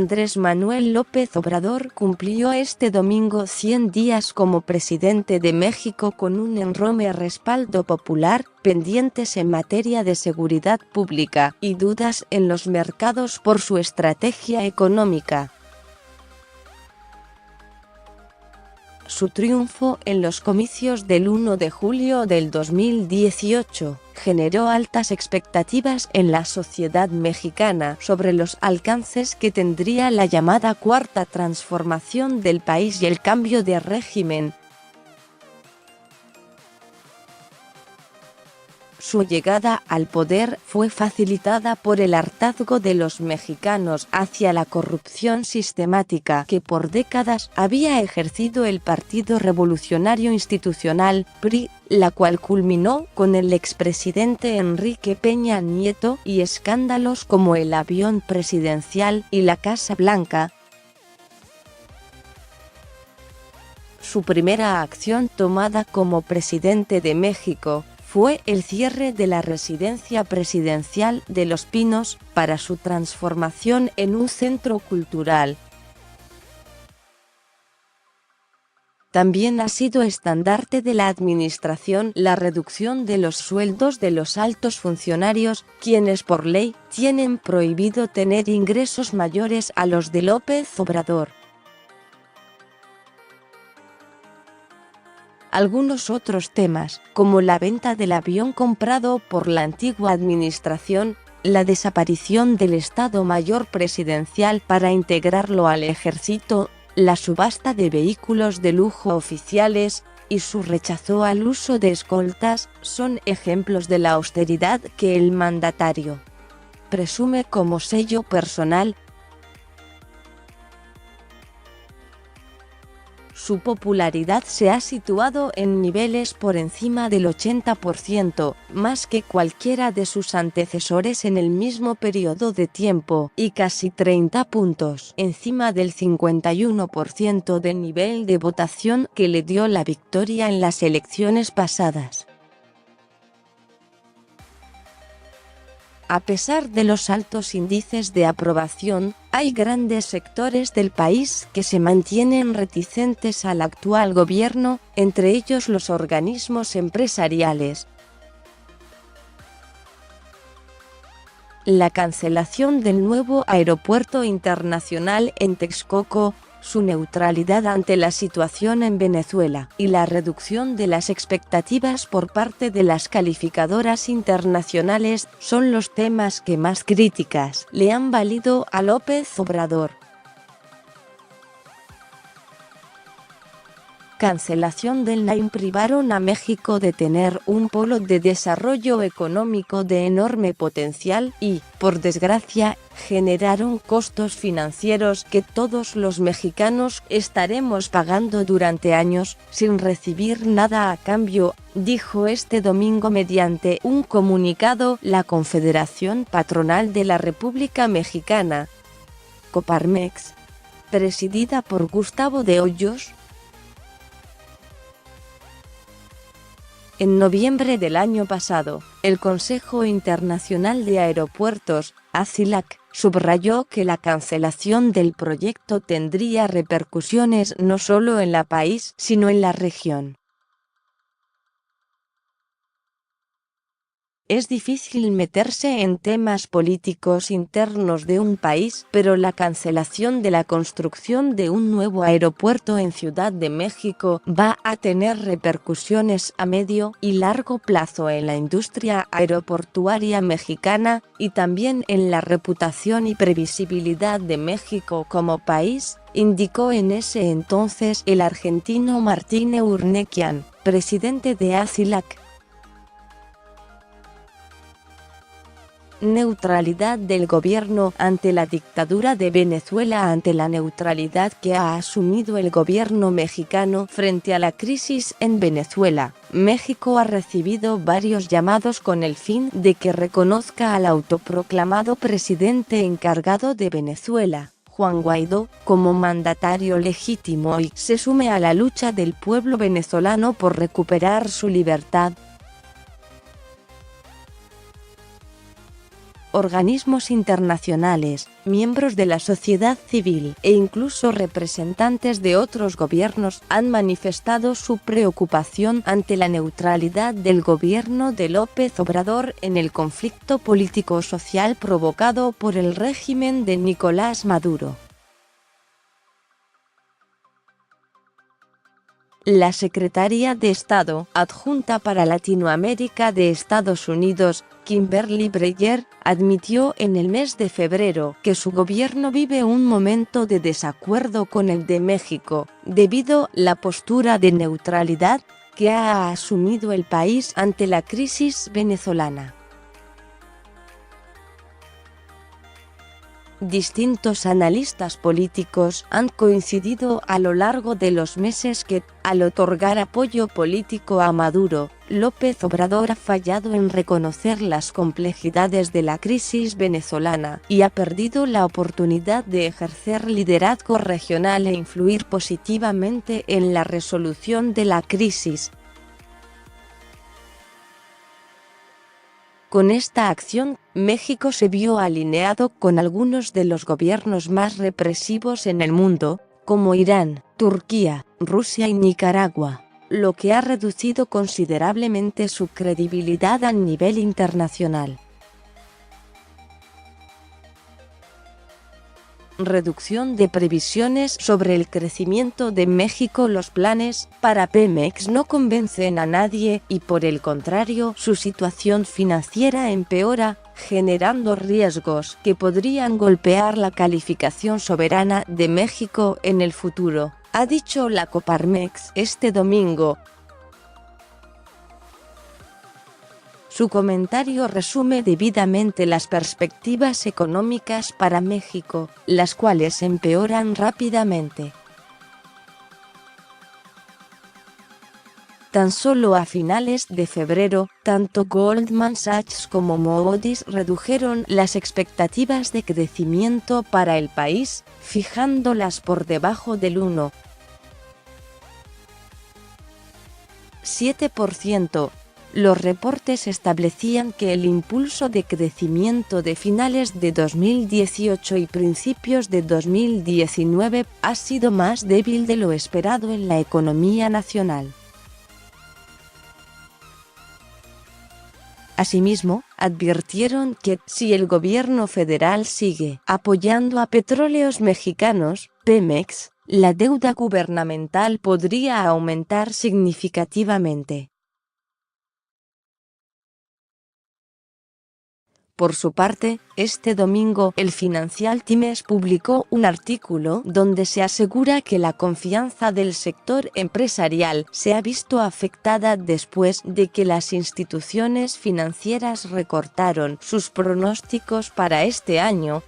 Andrés Manuel López Obrador cumplió este domingo 100 días como presidente de México con un enorme respaldo popular, pendientes en materia de seguridad pública y dudas en los mercados por su estrategia económica. Su triunfo en los comicios del 1 de julio del 2018 generó altas expectativas en la sociedad mexicana sobre los alcances que tendría la llamada Cuarta Transformación del país y el cambio de régimen. Su llegada al poder fue facilitada por el hartazgo de los mexicanos hacia la corrupción sistemática que por décadas había ejercido el Partido Revolucionario Institucional, PRI, la cual culminó con el expresidente Enrique Peña Nieto y escándalos como el avión presidencial y la Casa Blanca. Su primera acción tomada como presidente de México fue el cierre de la residencia presidencial de Los Pinos para su transformación en un centro cultural. También ha sido estandarte de la administración la reducción de los sueldos de los altos funcionarios, quienes por ley tienen prohibido tener ingresos mayores a los de López Obrador. Algunos otros temas, como la venta del avión comprado por la antigua administración, la desaparición del Estado Mayor Presidencial para integrarlo al ejército, la subasta de vehículos de lujo oficiales y su rechazo al uso de escoltas, son ejemplos de la austeridad que el mandatario presume como sello personal. Su popularidad se ha situado en niveles por encima del 80%, más que cualquiera de sus antecesores en el mismo periodo de tiempo, y casi 30 puntos encima del 51% del nivel de votación que le dio la victoria en las elecciones pasadas. A pesar de los altos índices de aprobación, hay grandes sectores del país que se mantienen reticentes al actual gobierno, entre ellos los organismos empresariales. La cancelación del nuevo aeropuerto internacional en Texcoco, su neutralidad ante la situación en Venezuela y la reducción de las expectativas por parte de las calificadoras internacionales son los temas que más críticas le han valido a López Obrador. Cancelación del NAIM privaron a México de tener un polo de desarrollo económico de enorme potencial y, por desgracia, generaron costos financieros que todos los mexicanos estaremos pagando durante años, sin recibir nada a cambio, dijo este domingo mediante un comunicado la Confederación Patronal de la República Mexicana, Coparmex, presidida por Gustavo de Hoyos. En noviembre del año pasado, el Consejo Internacional de Aeropuertos, ACILAC, subrayó que la cancelación del proyecto tendría repercusiones no solo en el país, sino en la región. Es difícil meterse en temas políticos internos de un país, pero la cancelación de la construcción de un nuevo aeropuerto en Ciudad de México va a tener repercusiones a medio y largo plazo en la industria aeroportuaria mexicana, y también en la reputación y previsibilidad de México como país, indicó en ese entonces el argentino Martín Eurnequian, presidente de ACILAC. Neutralidad del gobierno ante la dictadura de Venezuela. Ante la neutralidad que ha asumido el gobierno mexicano frente a la crisis en Venezuela, México ha recibido varios llamados con el fin de que reconozca al autoproclamado presidente encargado de Venezuela, Juan Guaidó, como mandatario legítimo y se sume a la lucha del pueblo venezolano por recuperar su libertad. organismos internacionales, miembros de la sociedad civil e incluso representantes de otros gobiernos han manifestado su preocupación ante la neutralidad del gobierno de López Obrador en el conflicto político-social provocado por el régimen de Nicolás Maduro. La secretaria de Estado adjunta para Latinoamérica de Estados Unidos, Kimberly Breyer, admitió en el mes de febrero que su gobierno vive un momento de desacuerdo con el de México, debido a la postura de neutralidad que ha asumido el país ante la crisis venezolana. Distintos analistas políticos han coincidido a lo largo de los meses que, al otorgar apoyo político a Maduro, López Obrador ha fallado en reconocer las complejidades de la crisis venezolana y ha perdido la oportunidad de ejercer liderazgo regional e influir positivamente en la resolución de la crisis. Con esta acción, México se vio alineado con algunos de los gobiernos más represivos en el mundo, como Irán, Turquía, Rusia y Nicaragua, lo que ha reducido considerablemente su credibilidad a nivel internacional. Reducción de previsiones sobre el crecimiento de México. Los planes para Pemex no convencen a nadie y por el contrario su situación financiera empeora, generando riesgos que podrían golpear la calificación soberana de México en el futuro, ha dicho la Coparmex este domingo. Su comentario resume debidamente las perspectivas económicas para México, las cuales empeoran rápidamente. Tan solo a finales de febrero, tanto Goldman Sachs como Moody's redujeron las expectativas de crecimiento para el país, fijándolas por debajo del 1,7%. Los reportes establecían que el impulso de crecimiento de finales de 2018 y principios de 2019 ha sido más débil de lo esperado en la economía nacional. Asimismo, advirtieron que, si el gobierno federal sigue apoyando a Petróleos Mexicanos, Pemex, la deuda gubernamental podría aumentar significativamente. Por su parte, este domingo el Financial Times publicó un artículo donde se asegura que la confianza del sector empresarial se ha visto afectada después de que las instituciones financieras recortaron sus pronósticos para este año.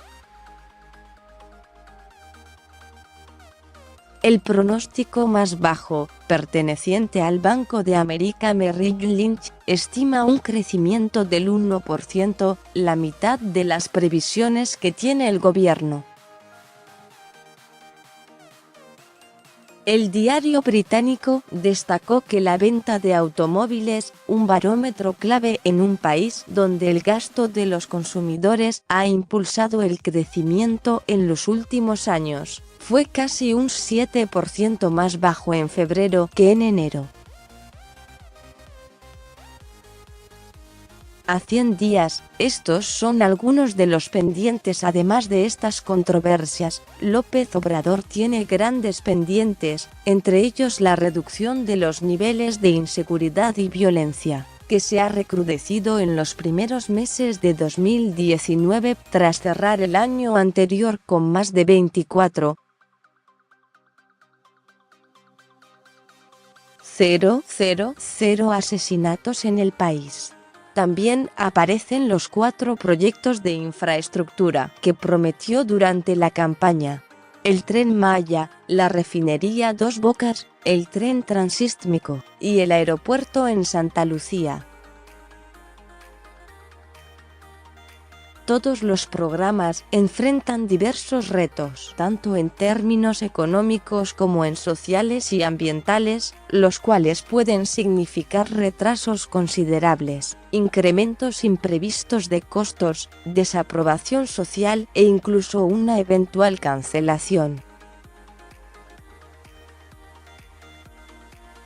El pronóstico más bajo, perteneciente al Banco de América Merrill Lynch, estima un crecimiento del 1%, la mitad de las previsiones que tiene el gobierno. El diario británico destacó que la venta de automóviles, un barómetro clave en un país donde el gasto de los consumidores ha impulsado el crecimiento en los últimos años, fue casi un 7% más bajo en febrero que en enero. A 100 días, estos son algunos de los pendientes. Además de estas controversias, López Obrador tiene grandes pendientes, entre ellos la reducción de los niveles de inseguridad y violencia, que se ha recrudecido en los primeros meses de 2019 tras cerrar el año anterior con más de 24,000 asesinatos en el país. También aparecen los 4 proyectos de infraestructura que prometió durante la campaña: el Tren Maya, la refinería Dos Bocas, el tren transístmico y el aeropuerto en Santa Lucía. todos los programas enfrentan diversos retos, tanto en términos económicos como en sociales y ambientales, los cuales pueden significar retrasos considerables, incrementos imprevistos de costos, desaprobación social e incluso una eventual cancelación.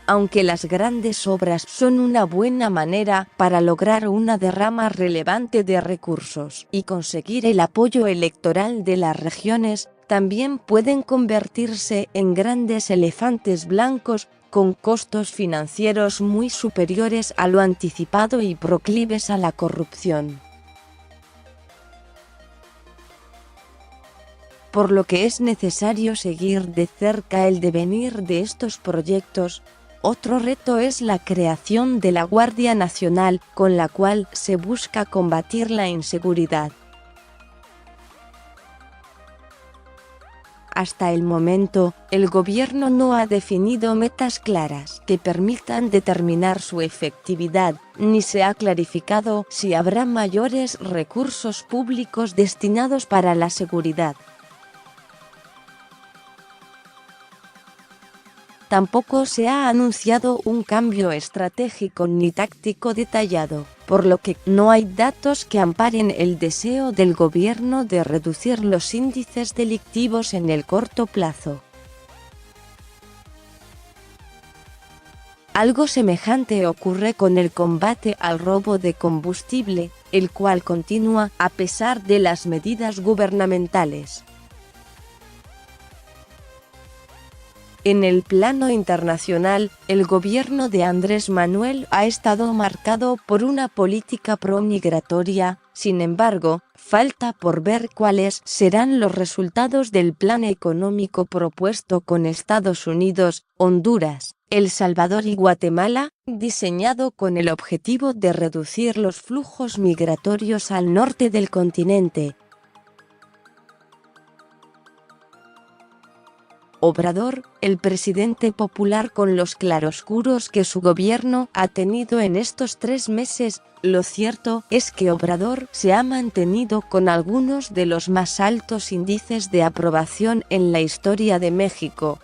Aunque las grandes obras son una buena manera para lograr una derrama relevante de recursos y conseguir el apoyo electoral de las regiones, también pueden convertirse en grandes elefantes blancos con costos financieros muy superiores a lo anticipado y proclives a la corrupción. Por lo que es necesario seguir de cerca el devenir de estos proyectos. Otro reto es la creación de la Guardia Nacional, con la cual se busca combatir la inseguridad. Hasta el momento, el gobierno no ha definido metas claras que permitan determinar su efectividad, ni se ha clarificado si habrá mayores recursos públicos destinados para la seguridad. Tampoco se ha anunciado un cambio estratégico ni táctico detallado, por lo que no hay datos que amparen el deseo del gobierno de reducir los índices delictivos en el corto plazo. Algo semejante ocurre con el combate al robo de combustible, el cual continúa a pesar de las medidas gubernamentales. En el plano internacional, el gobierno de Andrés Manuel ha estado marcado por una política pro-migratoria. Sin embargo, falta por ver cuáles serán los resultados del plan económico propuesto con Estados Unidos, Honduras, El Salvador y Guatemala, diseñado con el objetivo de reducir los flujos migratorios al norte del continente. Obrador, el presidente popular con los claroscuros que su gobierno ha tenido en estos 3 meses, lo cierto es que Obrador se ha mantenido con algunos de los más altos índices de aprobación en la historia de México.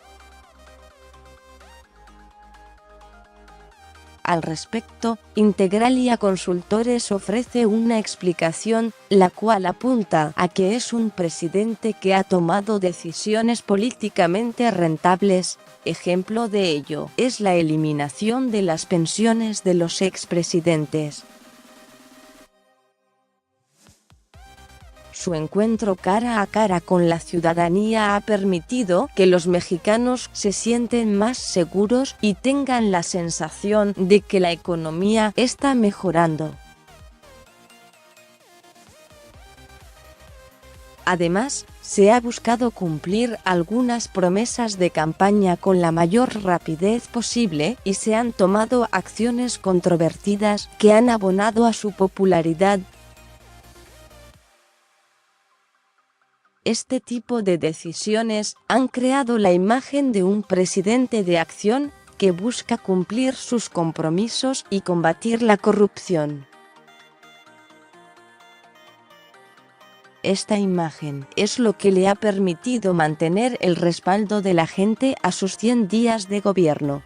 Al respecto, Integralia Consultores ofrece una explicación, la cual apunta a que es un presidente que ha tomado decisiones políticamente rentables. Ejemplo de ello es la eliminación de las pensiones de los expresidentes. Su encuentro cara a cara con la ciudadanía ha permitido que los mexicanos se sienten más seguros y tengan la sensación de que la economía está mejorando. Además, se ha buscado cumplir algunas promesas de campaña con la mayor rapidez posible y se han tomado acciones controvertidas que han abonado a su popularidad. Este tipo de decisiones han creado la imagen de un presidente de acción que busca cumplir sus compromisos y combatir la corrupción. Esta imagen es lo que le ha permitido mantener el respaldo de la gente a sus 100 días de gobierno.